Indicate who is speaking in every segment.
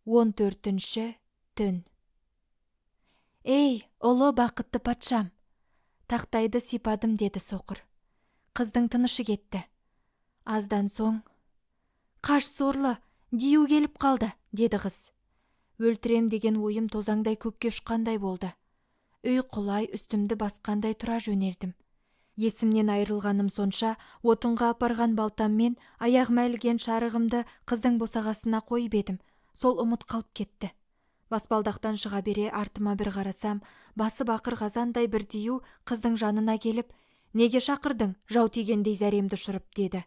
Speaker 1: 14 түн. Ей, ұлы бақытты патшам! Тақтайды сипадым, деді соқыр. Қыздың тынышы кетті. Аздан соң, қаш сорлы, дию келіп қалды, деді қыз. Өлтірем деген ойым тозаңдай көкке ұшқандай болды. Үй құлай үстімді басқандай тұра жөнелдім. Есімнен айырылғаным сонша, отынға апарған балтаммен аяғыма ілген шарығымды қыздың босағасына қойып едім. Сол ұмыт қалып кетті. Баспалдақтан шыға бере артыма бір қарасам, басы бақыр қазандай бір дию қыздың жанына келіп, «Неге шақырдың, жау тигендей зәремді ұшырып?» деді.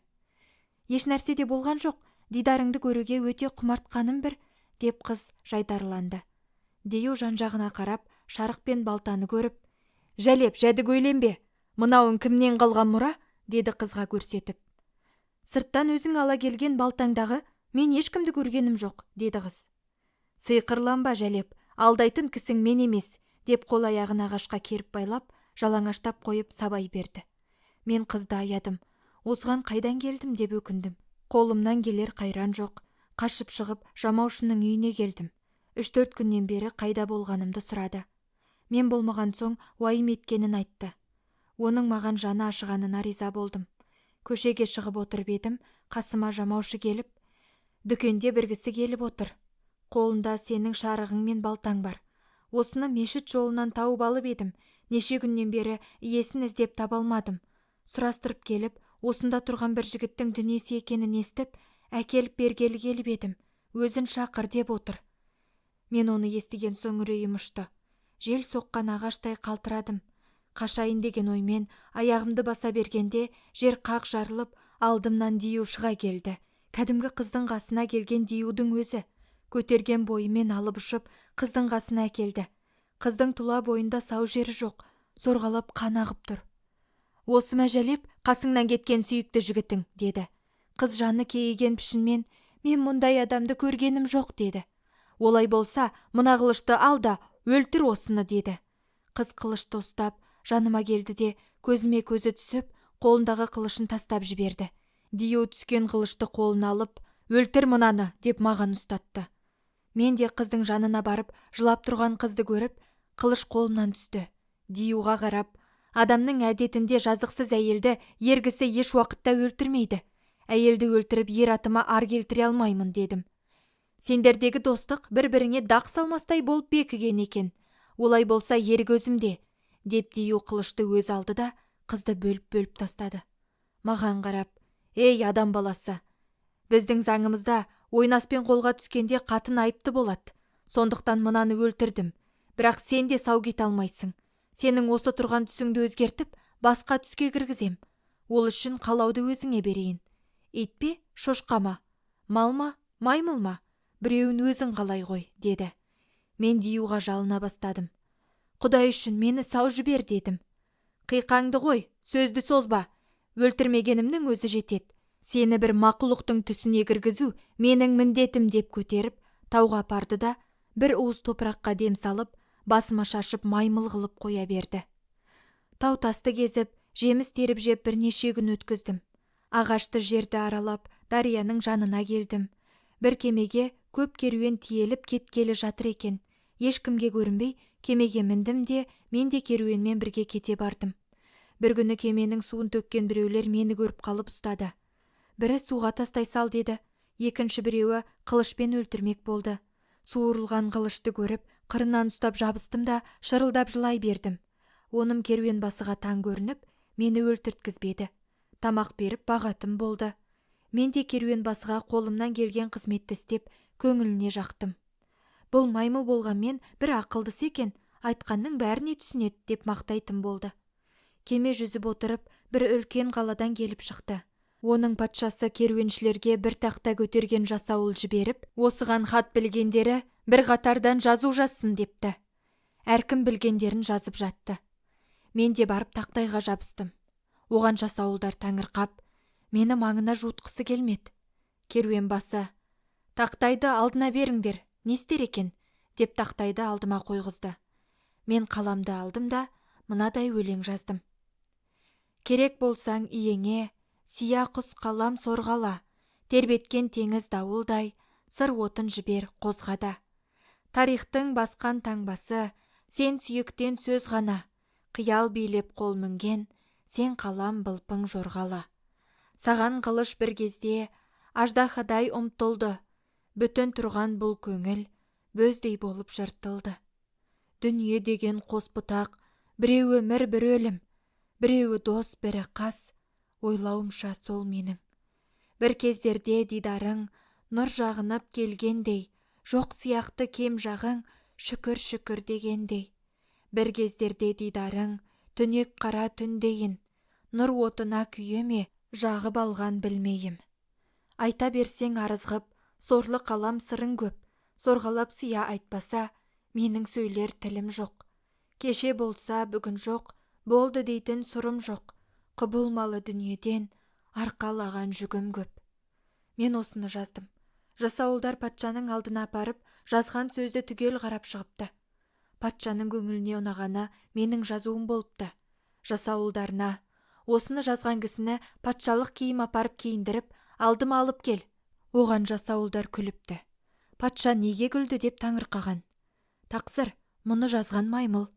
Speaker 1: «Еш нәрсе де болған жоқ, дидарыңды көруге өте құмартқаным бір», деп қыз жайдарланды. Дию жан-жағына қарап, шарық пен балтаны көріп, «Жәлеп, жәдігөйленбе, мынауың кімнен қалған мұра?» деді қызға көрсетіп. «Сырттан өзің ала келген балтаңдағы, мен ешкімді көргенім жоқ», деді қыз. «Сыйқырланба, Жәлеп, алдайтын кісің мен емес», деп қол аяғын ағашқа керіп байлап, жалаңаштап қойып сабай берді. Мен қызды аядым. Осыған қайдан келдім деп өкіндім. Қолымнан келер қайран жоқ. Қашып шығып жамаушының үйіне келдім. 3-4 күннен бері қайда болғанымды сұрады. Мен болмаған соң уайым еткенін айтты. Оның маған жаны ашығанына риза болдым. Көшеге шығып отырып едім, қасыма жамаушы келіп, «Дүкенде бір кісі келіп отыр. Қолында сенің шарығың мен балтаң бар. Осыны мешіт жолынан тауып алып едім. Неше күннен бері иесін іздеп таба алмадым. Сұрастырып келіп, осында тұрған бір жігіттің дүниесі екенін естіп, әкеліп бергелі келіп едім. Өзін шақыр деп отыр». Мен оны естіген соң үрейім ұшты. Жел соққан ағаштай қалтырадым. Қашайын деген оймен аяғымды баса бергенде жер қақ жарылып, алдымнан дию шыға келді. Кәдімгі қыздың қасына келген диюдың өзі. Көтерген бойымен алып ұшып, қыздың қасына әкелді. Қыздың тұла бойында сау жері жоқ, сорғалап қан ағып тұр. «Осы ма, Жәлеп, қасыңнан кеткен сүйікті жігітің?» деді. Қыз жаны кейіген пішінмен, «Мен мұндай адамды көргенім жоқ», деді. «Олай болса, мына қылышты ал да өлтір осыны», деді. Қыз қылышты ұстап, жаныма келді де, көзіме көзі түсіп, қолындағы қылышын тастап жіберді. Дию түскен қылышты қолына алып, «Өлтір мынаны», деп маған ұстатты. Мен де қыздың жанына барып, жылап тұрған қызды көріп, қылыш қолымнан түсті. Диюға қарап, «Адамның әдетінде жазықсыз әйелді ергісі еш уақытта өлтірмейді. Әйелді өлтіріп ер атыма ар келтіре алмаймын», дедім. «Сендердегі достық бір-біріңе дақ салмастай болып бекіген екен. Олай болса ерік өзімде», деп дию қылышты өз алды да қызды бөліп-бөліп тастады. Маған қарап, «Ей адам баласы, біздің заңымызда ойнаспен қолға түскенде қатын айыпты болады. Сондықтан мынаны өлтірдім. Бірақ сен де сау кете алмайсың. Сенің осы тұрған түсіңді өзгертіп, басқа түске кіргізем. Ол үшін қалауды өзіңе берейін. Ит пе, шошқа ма, мал ма, маймыл ма? Біреуін өзің қалай ғой», деді. Мен диюға жалына бастадым. «Құдай үшін мені сау жібер», дедім. «Қиқаңды ғой, сөзді созба. Өлтірмегенімнің өзі жетеді. Сені бір мақұлықтың түсіне кіргізу менің міндетім», деп көтеріп, тауға апарды да, бір уыс топыраққа дем салып, басыма шашып маймыл қылып қоя берді. Тау тасты кезіп, жеміс теріп жеп бірнеше күн өткіздім. Ағашты жерді аралап, дарияның жанына келдім. Бір кемеге көп керуен тиеліп кеткелі жатыр екен. Ешкімге көрінбей, кемеге міндім де, мен де керуенмен бірге кете бардым. Бір күні кеменің суын төккен біреулер мені көріп қалып ұстады. Бірі суға тастай сал деді, екінші біреуі қылышпен өлтірмек болды. Суырылған қылышты көріп, қырынан ұстап жабыстым да шырылдап жылай бердім. Оным керуен басыға таң көрініп, мені өлтірткізбеді. Тамақ беріп бағатым болды. Мен де керуен басыға қолымнан келген қызметті істеп, көңіліне жақтым. Бұл маймыл болған мен бір ақылдысы екен, айтқанның бәріне түсінеді деп мақтайтын болды. Кеме жүзіп отырып, бір үлкен қаладан келіп шықты. Оның патшасы керуеншілерге бір тақта көтерген жасауыл жіберіп, осыған хат білгендері бір қатардан жазу жазсын депті. Әркім білгендерін жазып жатты. Мен де барып тақтайға жабыстым. Оған жасауылдар таңырқап, мені маңына жуытқысы келмеді. Керуен басы, «Тақтайды алдына беріңдер, не істер екен?» деп тақтайды алдыма қойғызды. Мен қаламды алдым да мынадай өлең жаздым. «Керек болсаң иеңе, сия құс қалам сорғала, тербеткен теңіз дауылдай, сыр отын жібер қозғада. Тарихтың басқан таңбасы, сен сүйектен сөз ғана, қиял билеп қол мінген, сен қалам былпың жорғала. Саған қылыш бір кезде, аждахадай ұмтылды, бүтін тұрған бұл көңіл, бөздей болып жыртылды. Дүние деген қос бұтақ, біреуі өмір бір өлім, біреуі дос бірі қас, ойлауымша сол менің. Бір кездерде дидарың, нұр жағынып келгендей, жоқ сияқты кем жағың, шүкір шүкір дегендей. Бір кездерде дидарың, түнек қара түндейін, нұр отына күйеме, жағып алған білмейім. Айта берсең арызғып, сорлы қалам сырың көп, сорғалап сия айтпаса, менің сөйлер тілім жоқ. Кеше болса бүгін жоқ, болды дейтін сұрым жоқ, құбылмалы дүниеден арқалаған жүгім көп. Мен осыны жаздым. Жасауылдар патшаның алдына апарып, жазған сөзді түгел қарап шығыпты. Патшаның көңіліне ұнағаны менің жазуым болыпты. Жасауылдарына, осыны жазған кісіні патшалық киім апарып киіндіріп, алдыма алып кел. Оған жасауылдар күліпті. Патша неге күлді деп таңырқаған. Тақсыр, мұны жазған маймыл.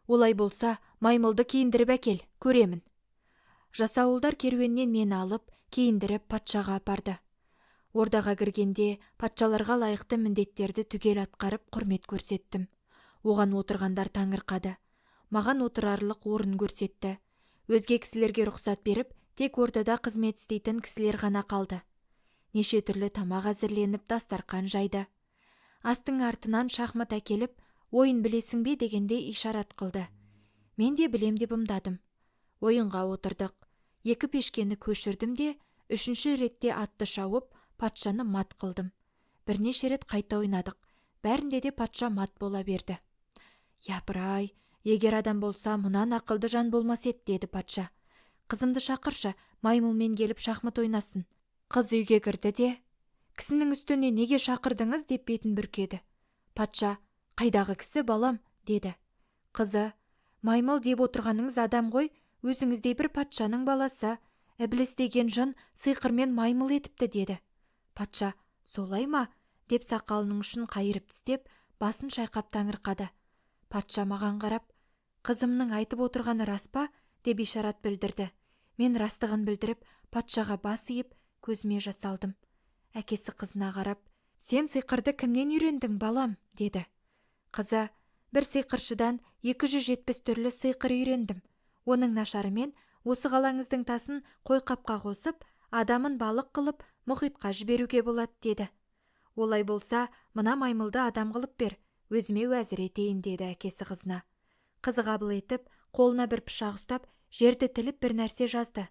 Speaker 1: Олай болса, маймылды киіндіріп әкел, көремін. Жасауылдар керуеннен мені алып, киіндіріп патшаға апарды. Ордаға кіргенде патшаларға лайықты міндеттерді түгел атқарып құрмет көрсеттім. Оған отырғандар таңырқады. Маған отырарлық орын көрсетті. Өзге кісілерге рұқсат беріп, тек ордада қызмет істейтін кісілер ғана қалды. Неше түрлі тамақ әзірленіп дастарқан жайды. Астың артынан шахмат әкеліп, ойын білесің бе дегенде ишарат қылды. Мен де білем деп ымдадым. Ойынға отырдық. Екі пешкені көшірдім де, үшінші ретте атты шауып, патшаны мат қылдым. Бірнеше рет қайта ойнадық. Бәрінде де патша мат бола берді. Япыр-ай, егер адам болса, мұнан ақылды жан болмас еді, деді патша. Қызымды шақыршы, маймылмен келіп шахмат ойнасын. Қыз үйге кірді де, кісінің үстіне неге шақырдыңыз деп бетін бүркеді. Патша, қайдағы кісі балам, деді. Қызы, маймыл деп отырғаныңыз адам ғой, өзіңіздей бір патшаның баласы, ібліс деген жын сиқырмен маймыл етіпті, деді. Патша, солай ма? Деп сақалының ұшын қайырып тістеп, басын шайқап таңырқады. Патша маған қарап, қызымның айтып отырғаны рас па? Деп ишарат білдірді. Мен растығын білдіріп, патшаға бас иіп, көзіме жас алдым. Әкесі қызына қарап, сен сиқырды кімнен үйрендің, балам? Деді. Қызы, бір сиқыршыдан 270 түрлі сиқыр үйрендім. Оның нашарымен осы қалаңыздың тасын қойқапқа қосып, адамын балық қылып, мұхитқа жіберуге болады, деді. Олай болса, мына маймылды адам қылып бер, өзіме уәзір етейін, деді әкесі қызына. Қызы қабыл етіп, қолына бір пышақ ұстап, жерді тіліп бір нәрсе жазды.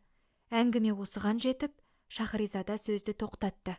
Speaker 1: Әңгіме осыған жетіп, Шахризада сөзді тоқтатты.